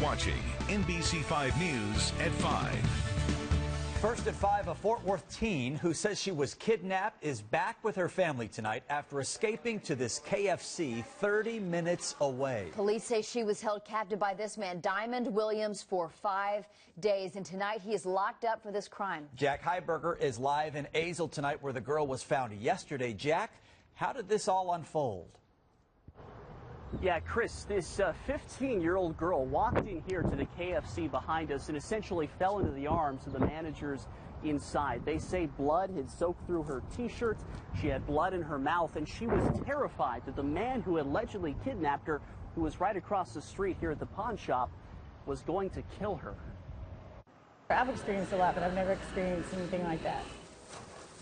watching NBC5 News at 5. First at 5, a Fort Worth teen who says she was kidnapped is back with her family tonight after escaping to this KFC 30 minutes away. Police say she was held captive by this man, Diamond Williams, for 5 days, and tonight he is locked up for this crime. Jack Heiberger is live in Azle tonight where the girl was found yesterday. Jack, how did this all unfold? Yeah, Chris, this 15-year-old girl walked in here to the KFC behind us and essentially fell into the arms of the managers inside. They say blood had soaked through her T-shirt, she had blood in her mouth, and she was terrified that the man who allegedly kidnapped her, who was right across the street here at the pawn shop, was going to kill her. I've experienced a lot, but I've never experienced anything like that.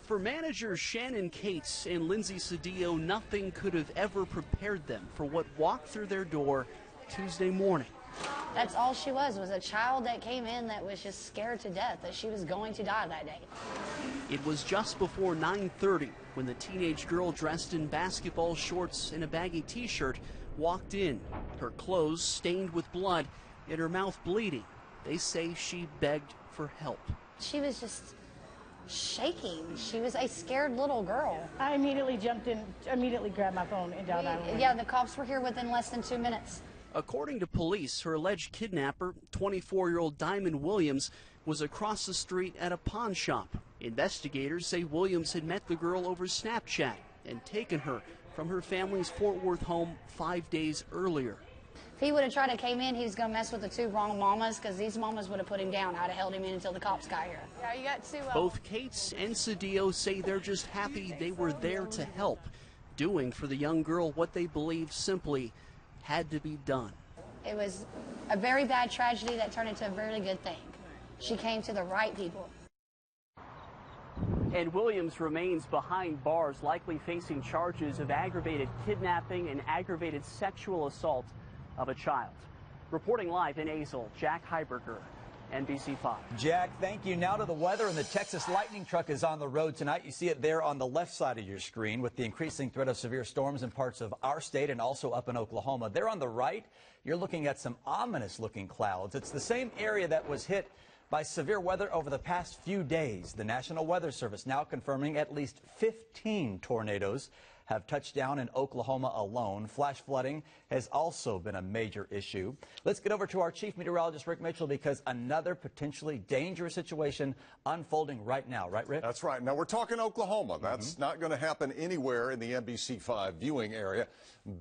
For managers Shannon Cates and Lindsay Cedillo, nothing could have ever prepared them for what walked through their door Tuesday morning. That's all she was a child that came in that was just scared to death that she was going to die that day. It was just before 9:30 when the teenage girl dressed in basketball shorts and a baggy T-shirt walked in, her clothes stained with blood and her mouth bleeding. They say she begged for help. She was just shaking. She was a scared little girl. I immediately jumped in, immediately grabbed my phone and dialed 911. Yeah, the cops were here within less than 2 minutes. According to police, her alleged kidnapper, 24-year-old Diamond Williams, was across the street at a pawn shop. Investigators say Williams had met the girl over Snapchat and taken her from her family's Fort Worth home 5 days earlier. If he would have tried to came in, he was going to mess with the two wrong mamas, because these mamas would have put him down. I'd have held him in until the cops got here. Yeah, you got two. Both Cates and Cedillo say they're just happy they were there to help, doing for the young girl what they believe simply had to be done. It was a very bad tragedy that turned into a very good thing. She came to the right people. And Williams remains behind bars, likely facing charges of aggravated kidnapping and aggravated sexual assault of a child. Reporting live in Azle, Jack Heiberger, NBC5. Jack, thank you. Now to the weather, and the Texas lightning truck is on the road tonight. You see it there on the left side of your screen with the increasing threat of severe storms in parts of our state and also up in Oklahoma. There on the right, you're looking at some ominous looking clouds. It's the same area that was hit by severe weather over the past few days. The National Weather Service now confirming at least 15 tornadoes have touched down in Oklahoma alone. Flash flooding has also been a major issue. Let's get over to our chief meteorologist, Rick Mitchell, because another potentially dangerous situation unfolding right now. Right, Rick? That's right. Now, we're talking Oklahoma. That's not going to happen anywhere in the NBC5 viewing area.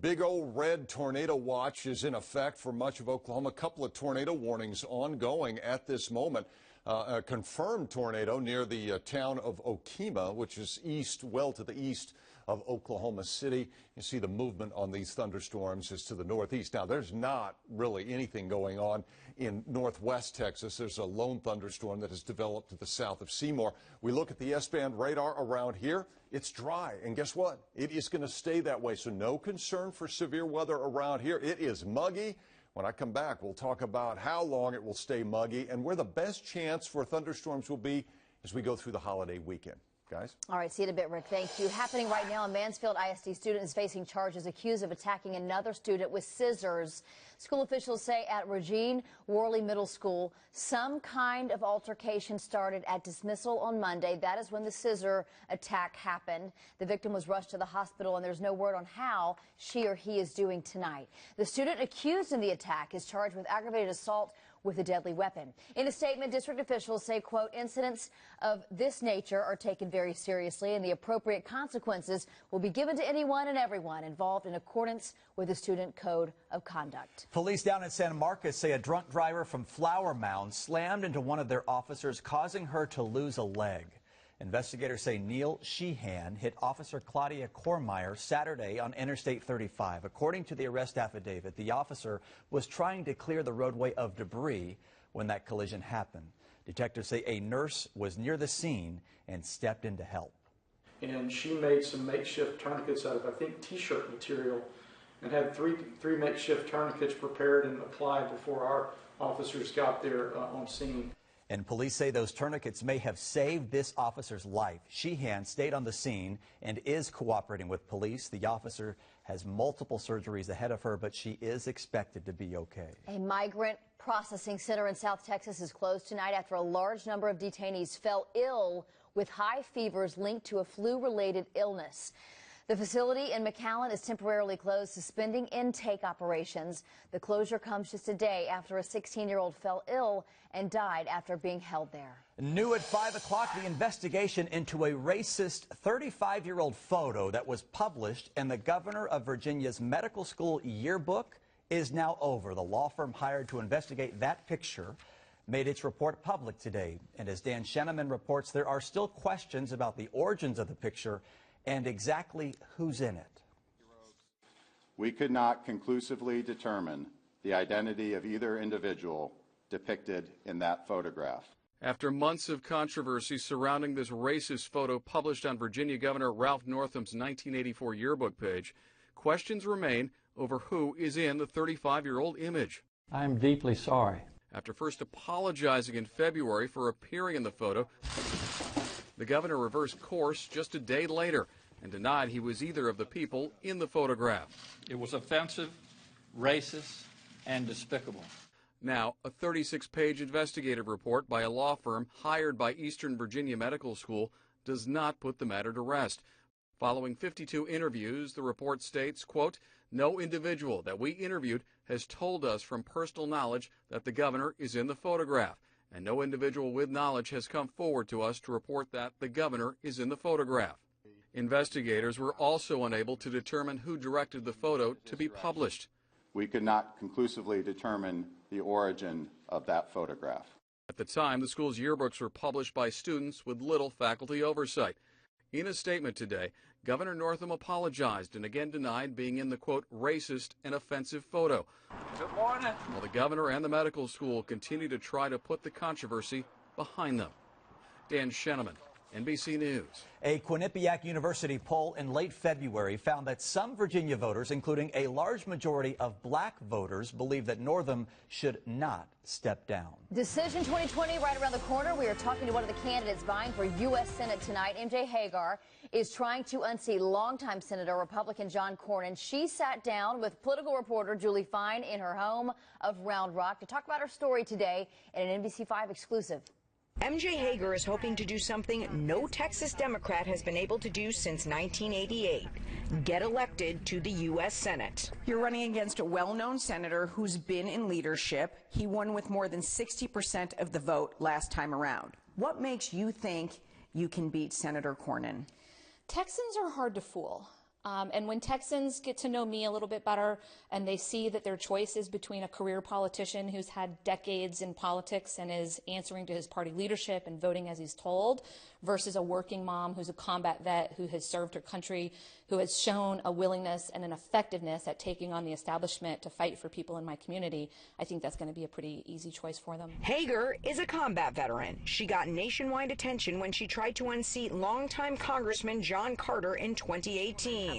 Big old red tornado watch is in effect for much of Oklahoma. A couple of tornado warnings ongoing at this moment. A confirmed tornado near the town of Okemah, which is well to the east of Oklahoma City. You see the movement on these thunderstorms is to the northeast. Now, there's not really anything going on in northwest Texas. There's a lone thunderstorm that has developed to the south of Seymour. We look at the S-band radar around here. It's dry, and guess what? It is going to stay that way, so no concern for severe weather around here. It is muggy. When I come back, we'll talk about how long it will stay muggy and where the best chance for thunderstorms will be as we go through the holiday weekend. Guys? All right, see you in a bit, Rick. Thank you. Happening right now, a Mansfield ISD student is facing charges accused of attacking another student with scissors. School officials say at Regine Worley Middle School, some kind of altercation started at dismissal on Monday. That is when the scissor attack happened. The victim was rushed to the hospital, and there's no word on how she or he is doing tonight. The student accused in the attack is charged with aggravated assault with a deadly weapon. In a statement, district officials say, quote, incidents of this nature are taken very seriously and the appropriate consequences will be given to anyone and everyone involved in accordance with the student code of conduct. Police down in San Marcos say a drunk driver from Flower Mound slammed into one of their officers, causing her to lose a leg. Investigators say Neil Sheehan hit Officer Claudia Cormeyer Saturday on Interstate 35. According to the arrest affidavit, the officer was trying to clear the roadway of debris when that collision happened. Detectives say a nurse was near the scene and stepped in to help. And she made some makeshift tourniquets out of, I think, T-shirt material, and had three makeshift tourniquets prepared and applied before our officers got there on scene. And police say those tourniquets may have saved this officer's life. Sheehan stayed on the scene and is cooperating with police. The officer has multiple surgeries ahead of her, but she is expected to be okay. A migrant processing center in South Texas is closed tonight after a large number of detainees fell ill with high fevers linked to a flu-related illness. The facility in McAllen is temporarily closed, suspending intake operations. The closure comes just a day after a 16-year-old fell ill and died after being held there. New at 5 o'clock, the investigation into a racist 35-year-old photo that was published in the governor of Virginia's medical school yearbook is now over. The law firm hired to investigate that picture made its report public today. And as Dan Sheneman reports, there are still questions about the origins of the picture and exactly who's in it. We could not conclusively determine the identity of either individual depicted in that photograph. After months of controversy surrounding this racist photo published on Virginia Governor Ralph Northam's 1984 yearbook page, questions remain over who is in the 35-year-old image. I am deeply sorry. After first apologizing in February for appearing in the photo, the governor reversed course just a day later and denied he was either of the people in the photograph. It was offensive, racist, and despicable. Now, a 36-page investigative report by a law firm hired by Eastern Virginia Medical School does not put the matter to rest. Following 52 interviews, the report states, quote, "No individual that we interviewed has told us from personal knowledge that the governor is in the photograph, and no individual with knowledge has come forward to us to report that the governor is in the photograph." Investigators were also unable to determine who directed the photo to be published. We could not conclusively determine the origin of that photograph. At the time, the school's yearbooks were published by students with little faculty oversight. In a statement today, Governor Northam apologized and again denied being in the, quote, racist and offensive photo. Good morning. While the governor and the medical school continue to try to put the controversy behind them. Dan Sheneman, NBC News. A Quinnipiac University poll in late February found that some Virginia voters, including a large majority of black voters, believe that Northam should not step down. Decision 2020 right around the corner. We are talking to one of the candidates vying for U.S. Senate tonight. MJ Hagar is trying to unseat longtime Senator Republican John Cornyn. She sat down with political reporter Julie Fine in her home of Round Rock to talk about her story today in an NBC5 exclusive. MJ Hagar is hoping to do something no Texas Democrat has been able to do since 1988, get elected to the U.S. Senate. You're running against a well-known senator who's been in leadership. He won with more than 60% of the vote last time around. What makes you think you can beat Senator Cornyn? Texans are hard to fool. And when Texans get to know me a little bit better and they see that their choice is between a career politician who's had decades in politics and is answering to his party leadership and voting as he's told versus a working mom who's a combat vet who has served her country, who has shown a willingness and an effectiveness at taking on the establishment to fight for people in my community, I think that's going to be a pretty easy choice for them. Hagar is a combat veteran. She got nationwide attention when she tried to unseat longtime Congressman John Carter in 2018.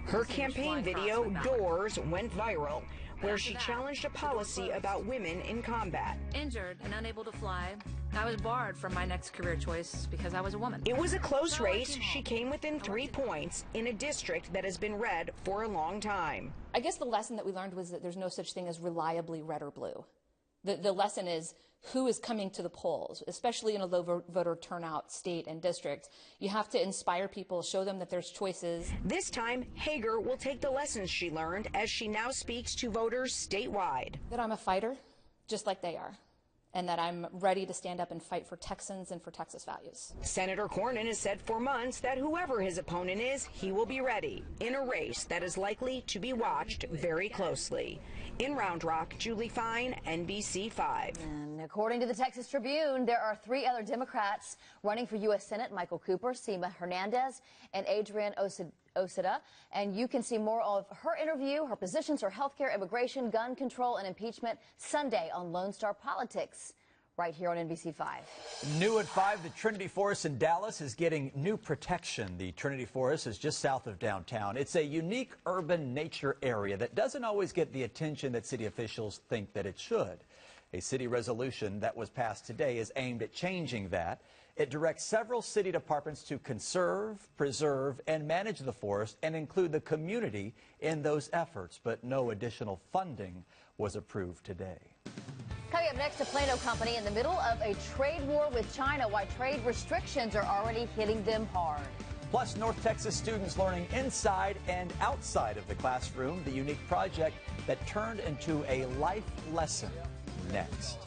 Her campaign video, Doors, went viral, where she challenged a policy about women in combat. Injured and unable to fly, I was barred from my next career choice because I was a woman. It was a close race. She came within 3 points in a district that has been red for a long time. I guess the lesson that we learned was that there's no such thing as reliably red or blue. The lesson is who is coming to the polls, especially in a low voter turnout state and district. You have to inspire people, show them that there's choices. This time, Hagar will take the lessons she learned as she now speaks to voters statewide. That I'm a fighter, just like they are, and that I'm ready to stand up and fight for Texans and for Texas values. Senator Cornyn has said for months that whoever his opponent is, he will be ready in a race that is likely to be watched very closely. In Round Rock, Julie Fine, NBC5. And according to the Texas Tribune, there are 3 other Democrats running for U.S. Senate: Michael Cooper, Seema Hernandez, and Adrian Osada. And you can see more of her interview, her positions, her health care, immigration, gun control, and impeachment Sunday on Lone Star Politics, right here on NBC5. New at 5, the Trinity Forest in Dallas is getting new protection. The Trinity Forest is just south of downtown. It's a unique urban nature area that doesn't always get the attention that city officials think that it should. A city resolution that was passed today is aimed at changing that. It directs several city departments to conserve, preserve, and manage the forest and include the community in those efforts, but no additional funding was approved today. Coming up next, a Plano company in the middle of a trade war with China, why trade restrictions are already hitting them hard. Plus, North Texas students learning inside and outside of the classroom, the unique project that turned into a life lesson. Next.